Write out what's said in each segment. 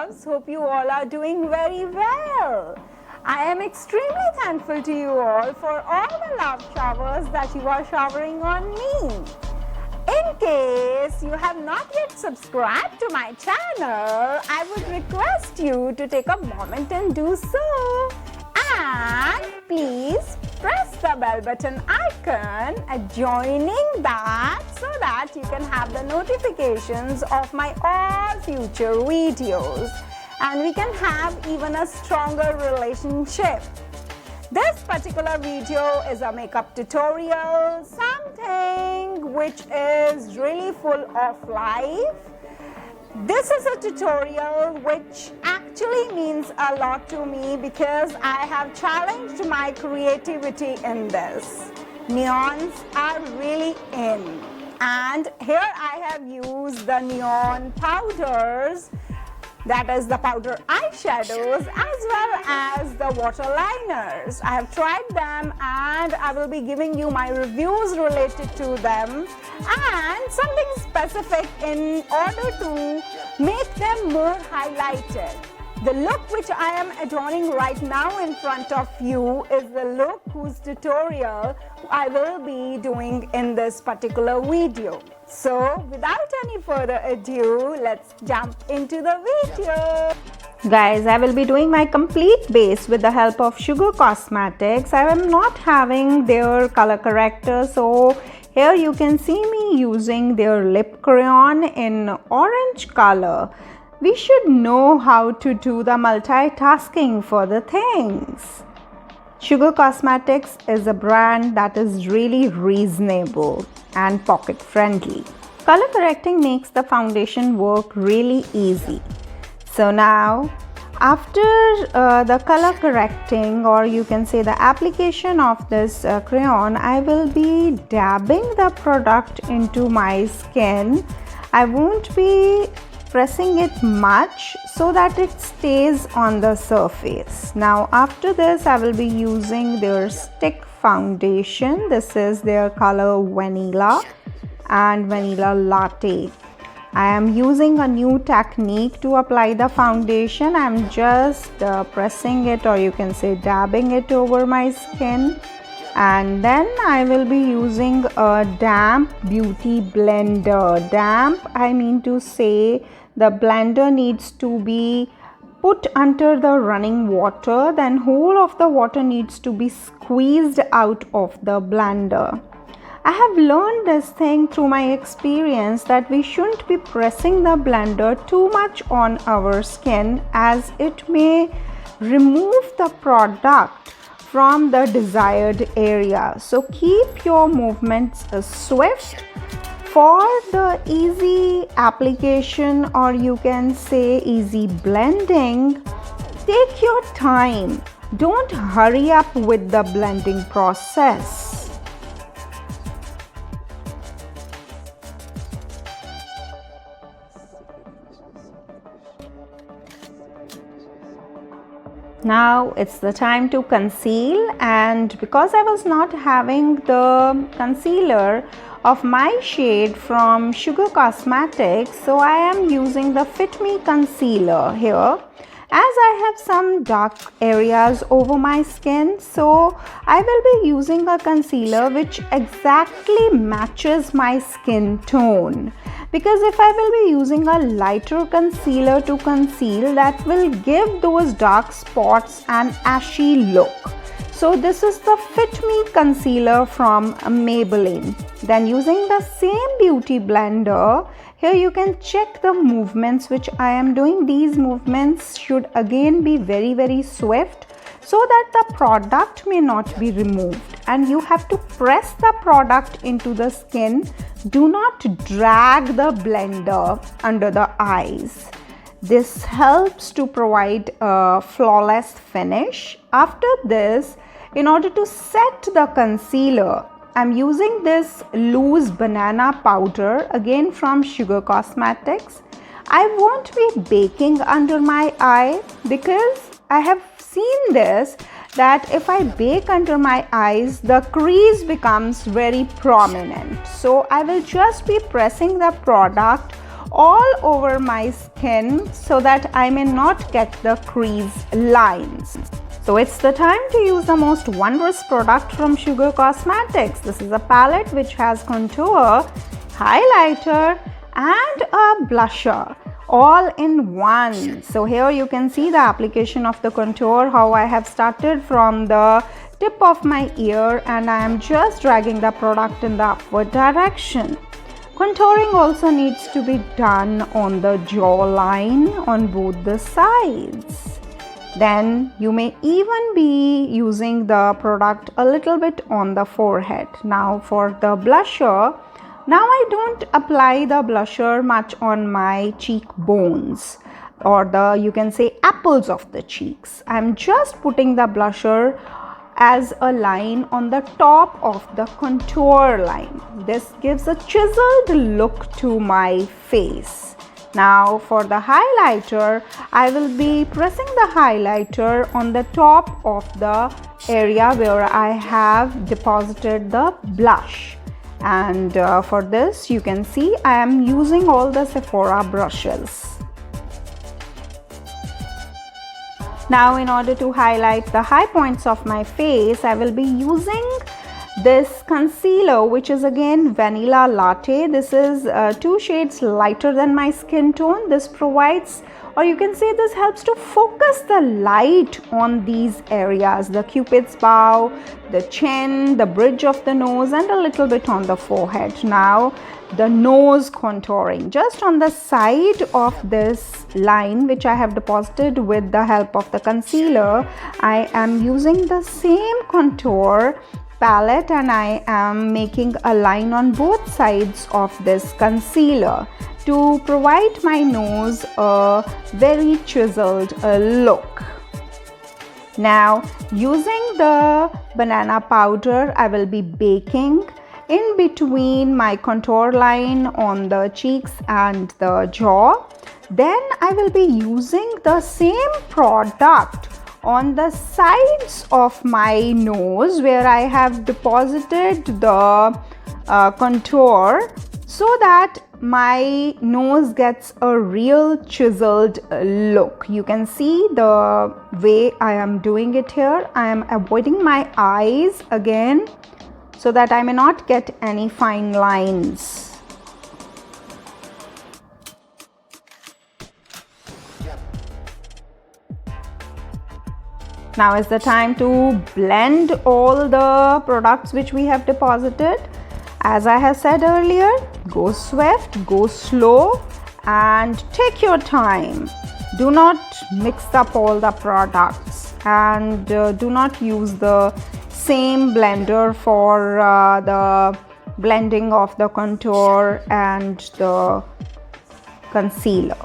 loves. Hope you all are doing very well. I am extremely thankful to you all for all the love showers that you are showering on me. In case you have not yet subscribed to my channel, I would request you to take a moment and do so. And please press the bell button icon adjoining that so that you can have the notifications of my all future videos and we can have even a stronger relationship. This particular video is a makeup tutorial, something which is really full of life. This is a tutorial which actually means a lot to me because I have challenged my creativity in this. Neons are really in, and here I have used the neon powders, that is the powder eyeshadows, as well as the waterliners. I have tried them and I will be giving you my reviews related to them and something specific in order to make them more highlighted. The look which I am adorning right now in front of you is the look whose tutorial I will be doing in this particular video. So without any further ado, let's jump into the video. Guys, I will be doing my complete base with the help of Sugar Cosmetics. I am not having their color corrector, so here you can see me using their lip crayon in orange color. We should know how to do the multitasking for the things. Sugar Cosmetics is a brand that is really reasonable and pocket friendly. Color correcting makes the foundation work really easy. So now, after the color correcting, or you can say the application of this crayon, I will be dabbing the product into my skin. I won't be pressing it much so that it stays on the surface. Now after this, I will be using their stick foundation. This is their color Vanilla and Vanilla Latte. I am using a new technique to apply the foundation. I am just pressing it, or you can say dabbing it over my skin, and then I will be using a damp beauty blender. Damp, I mean to say the blender needs to be put under the running water, then whole of the water needs to be squeezed out of the blender. I have learned this thing through my experience that we shouldn't be pressing the blender too much on our skin, as it may remove the product from the desired area. So keep your movements swift. For the easy application, or you can say easy blending, take your time. Don't hurry up with the blending process. Now it's the time to conceal, and because I was not having the concealer of my shade from Sugar Cosmetics, so I am using the Fit Me concealer here, as I have some dark areas over my skin. So I will be using a concealer which exactly matches my skin tone, because if I will be using a lighter concealer to conceal, that will give those dark spots an ashy look. So this is the Fit Me concealer from Maybelline. Then using the same beauty blender, here you can check the movements which I am doing. These movements should again be very swift so that the product may not be removed, and you have to press the product into the skin. Do not drag the blender under the eyes. This helps to provide a flawless finish. After this, in order to set the concealer, I'm using this loose banana powder, again from Sugar Cosmetics. I won't be baking under my eye because I have seen this, that if I bake under my eyes, the crease becomes very prominent. So I will just be pressing the product all over my skin so that I may not get the crease lines. So it's the time to use the most wondrous product from Sugar Cosmetics. This is a palette which has contour, highlighter and a blusher all in one. So here you can see the application of the contour, how I have started from the tip of my ear and I am just dragging the product in the upward direction. Contouring also needs to be done on the jawline on both the sides. Then you may even be using the product a little bit on the forehead. Now for the blusher, now I don't apply the blusher much on my cheekbones or the, you can say, apples of the cheeks. I'm just putting the blusher as a line on the top of the contour line. This gives a chiseled look to my face. Now for the highlighter, I will be pressing the highlighter on the top of the area where I have deposited the blush. And for this you can see I am using all the Sephora brushes. Now in order to highlight the high points of my face, I will be using this concealer, which is again Vanilla Latte. This is 2 shades lighter than my skin tone. This provides, or you can say this helps to focus the light on these areas, the cupid's bow, the chin, the bridge of the nose and a little bit on the forehead. Now the nose contouring, just on the side of this line which I have deposited with the help of the concealer, I am using the same contour palette and I am making a line on both sides of this concealer to provide my nose a very chiseled look. Now using the banana powder, I will be baking in between my contour line on the cheeks and the jaw. Then I will be using the same product on the sides of my nose where I have deposited the contour so that my nose gets a real chiseled look. You can see the way I am doing it here. I am avoiding my eyes again so that I may not get any fine lines. Now is the time to blend all the products which we have deposited. As I have said earlier, go swift, go slow and take your time. Do not mix up all the products and do not use the same blender for the blending of the contour and the concealer.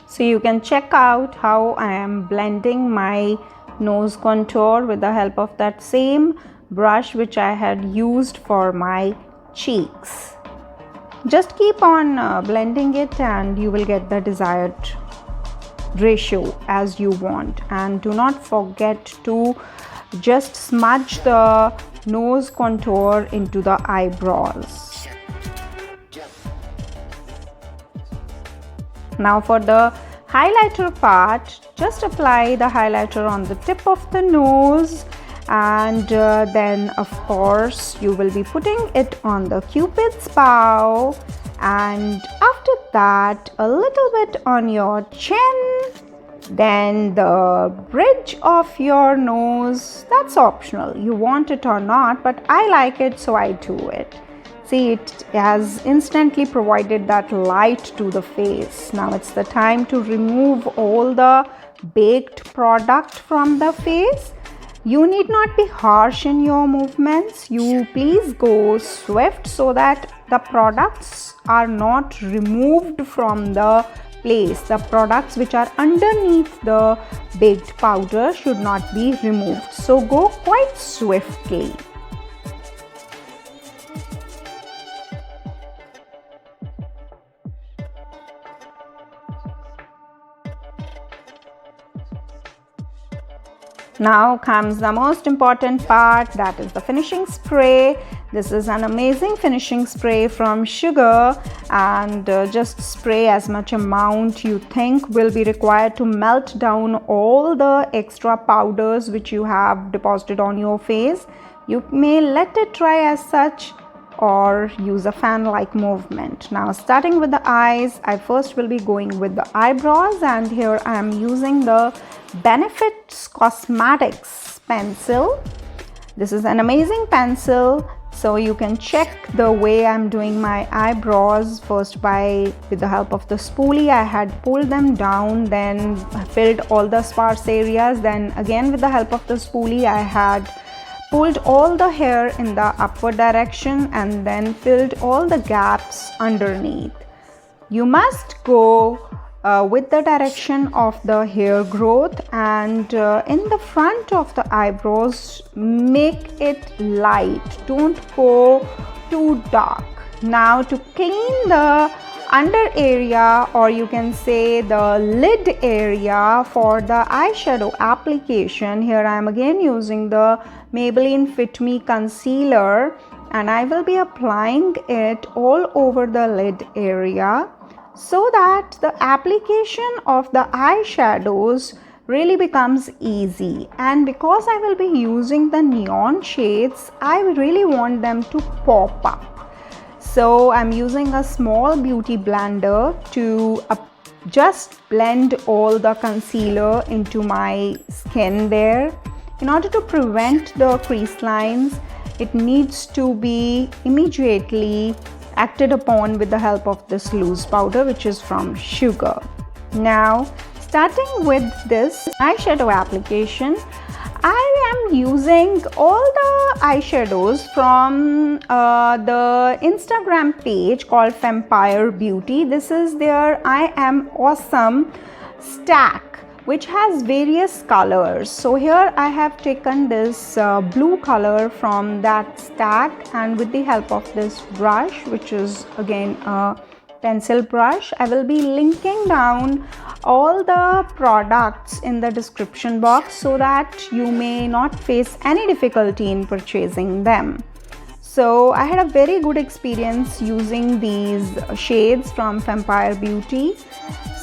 So you can check out how I am blending my nose contour with the help of that same brush which I had used for my cheeks. Just keep on blending it and you will get the desired ratio as you want. And do not forget to just smudge the nose contour into the eyebrows. Now for the highlighter part, just apply the highlighter on the tip of the nose and then of course you will be putting it on the cupid's bow and after that a little bit on your chin, then the bridge of your nose. That's optional, you want it or not, but I like it so I do it. See, it has instantly provided that light to the face. Now it's the time to remove all the baked product from the face. You need not be harsh in your movements. You please go swift so that the products are not removed from the place. The products which are underneath the baked powder should not be removed. So go quite swiftly. Now comes the most important part, that is the finishing spray. This is an amazing finishing spray from Sugar, and just spray as much amount you think will be required to melt down all the extra powders which you have deposited on your face. You may let it dry as such or use a fan-like movement. Now starting with the eyes, I first will be going with the eyebrows, and here I am using the Benefits Cosmetics pencil. This is an amazing pencil, so you can check the way I'm doing my eyebrows. First, with the help of the spoolie, I had pulled them down, then filled all the sparse areas. Then again with the help of the spoolie, I had pulled all the hair in the upward direction and then filled all the gaps underneath. You must go with the direction of the hair growth, and in the front of the eyebrows, make it light, don't go too dark. Now to clean the under area, or you can say the lid area for the eyeshadow application, here I am again using the Maybelline Fit Me concealer, and I will be applying it all over the lid area so that the application of the eyeshadows really becomes easy. And because I will be using the neon shades, I really want them to pop up. So I'm using a small beauty blender to just blend all the concealer into my skin there. In order to prevent the crease lines, it needs to be immediately acted upon with the help of this loose powder, which is from Sugar. Now starting with this eyeshadow application, I am using all the eyeshadows from the Instagram page called Fempire Beauty. This is their I Am Awesome stack, which has various colors. So here I have taken this blue color from that stack, and with the help of this brush, which is again a pencil brush, I will be linking down all the products in the description box so that you may not face any difficulty in purchasing them. So I had a very good experience using these shades from Fempire Beauty.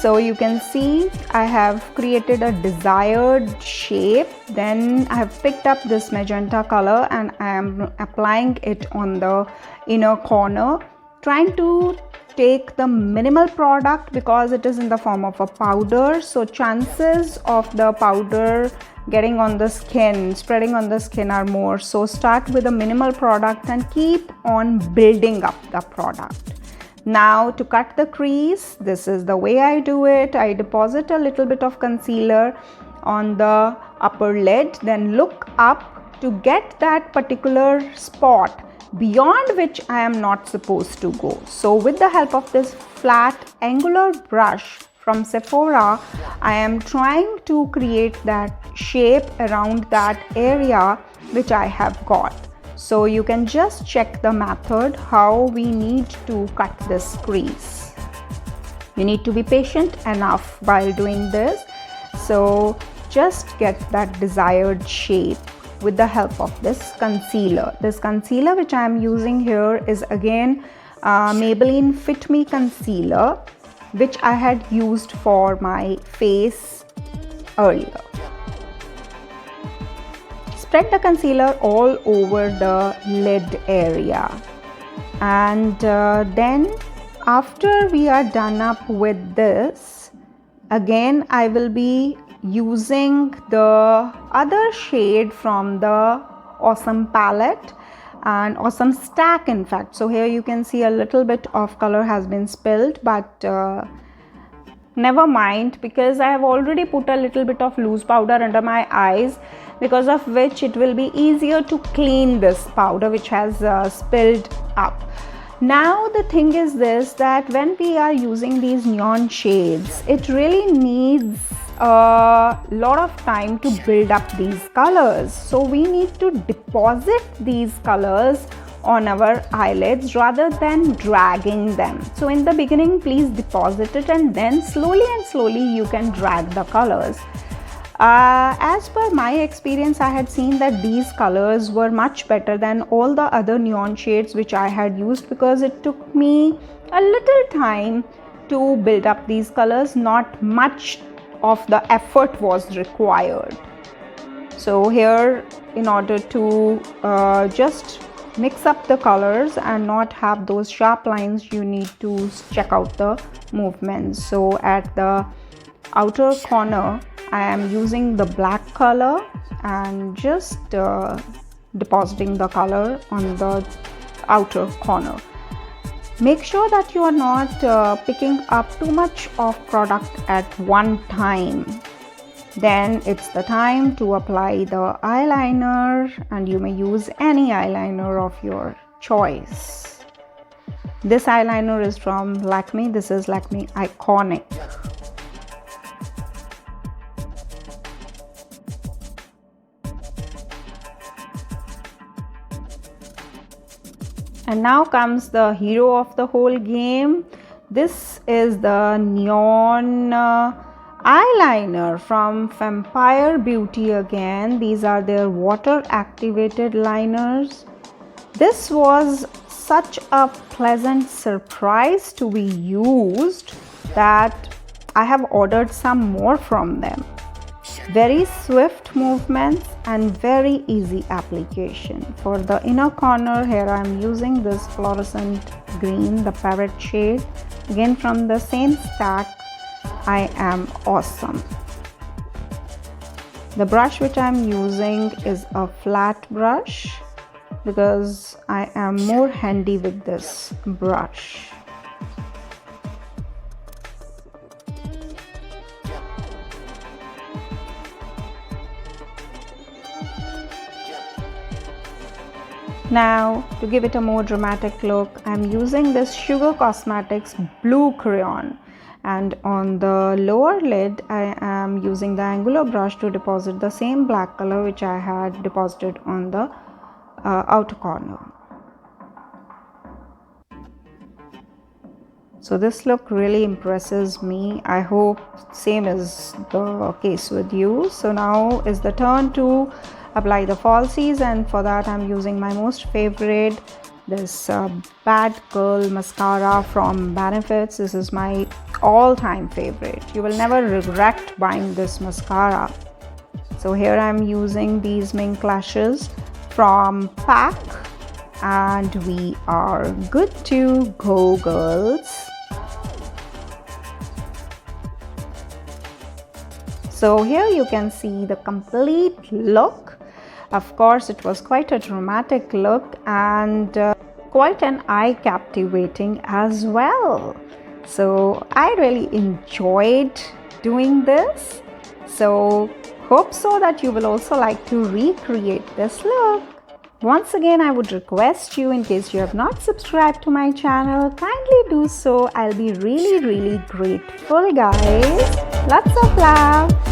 So you can see I have created a desired shape. Then I have picked up this magenta color and I am applying it on the inner corner, trying to take the minimal product because it is in the form of a powder. So chances of the powder getting on the skin, spreading on the skin are more. So start with a minimal product and keep on building up the product. Now to cut the crease, this is the way I do it. I deposit a little bit of concealer on the upper lid, then look up to get that particular spot beyond which I am not supposed to go. So with the help of this flat angular brush from Sephora, I am trying to create that shape around that area which I have got. So you can just check the method how we need to cut this crease. You need to be patient enough while doing this. So just get that desired shape with the help of this concealer. This concealer which I am using here is again Maybelline Fit Me concealer, which I had used for my face earlier. Spread the concealer all over the lid area, and then after we are done up with this, again I will be using the other shade from the Awesome palette and Awesome stack, in fact. So here you can see a little bit of color has been spilled, but never mind, because I have already put a little bit of loose powder under my eyes, because of which it will be easier to clean this powder which has spilled up. Now the thing is this, that when we are using these neon shades, it really needs a lot of time to build up these colors. So we need to deposit these colors on our eyelids rather than dragging them. So in the beginning, please deposit it, and then slowly you can drag the colors. As per my experience, I had seen that these colors were much better than all the other neon shades which I had used, because it took me a little time to build up these colors. Not much of the effort was required. So here, in order to just mix up the colors and not have those sharp lines, you need to check out the movements. So at the outer corner, I am using the black color and just depositing the color on the outer corner. Make sure that you are not picking up too much of product at one time. Then it's the time to apply the eyeliner, and you may use any eyeliner of your choice. This eyeliner is from Lakme. This is Lakme Iconic. And now comes the hero of the whole game. This is the neon eyeliner from Fempire Beauty again. These are their water activated liners. This was such a pleasant surprise to be used that I have ordered some more from them. Very swift movements and very easy application. For the inner corner, here I am using this fluorescent green, the parrot shade, again from the same stack. I am awesome. The brush which I am using is a flat brush because I am more handy with this brush. Now, to give it a more dramatic look, I am using this Sugar Cosmetics blue crayon, and on the lower lid I am using the angular brush to deposit the same black color which I had deposited on the outer corner. So this look really impresses me. I hope same is the case with you. So now is the turn to apply the falsies, and for that I'm using my most favorite, this Bad Girl mascara from Benefits. This is my all-time favorite. You will never regret buying this mascara. So here I'm using these mink lashes from Pack, and we are good to go, girls. So here you can see the complete look. Of course, it was quite a dramatic look and quite an eye captivating as well. So I really enjoyed doing this. So hope so that you will also like to recreate this look. Once again, I would request you, in case you have not subscribed to my channel, kindly do so. I'll be really grateful, guys. Lots of love.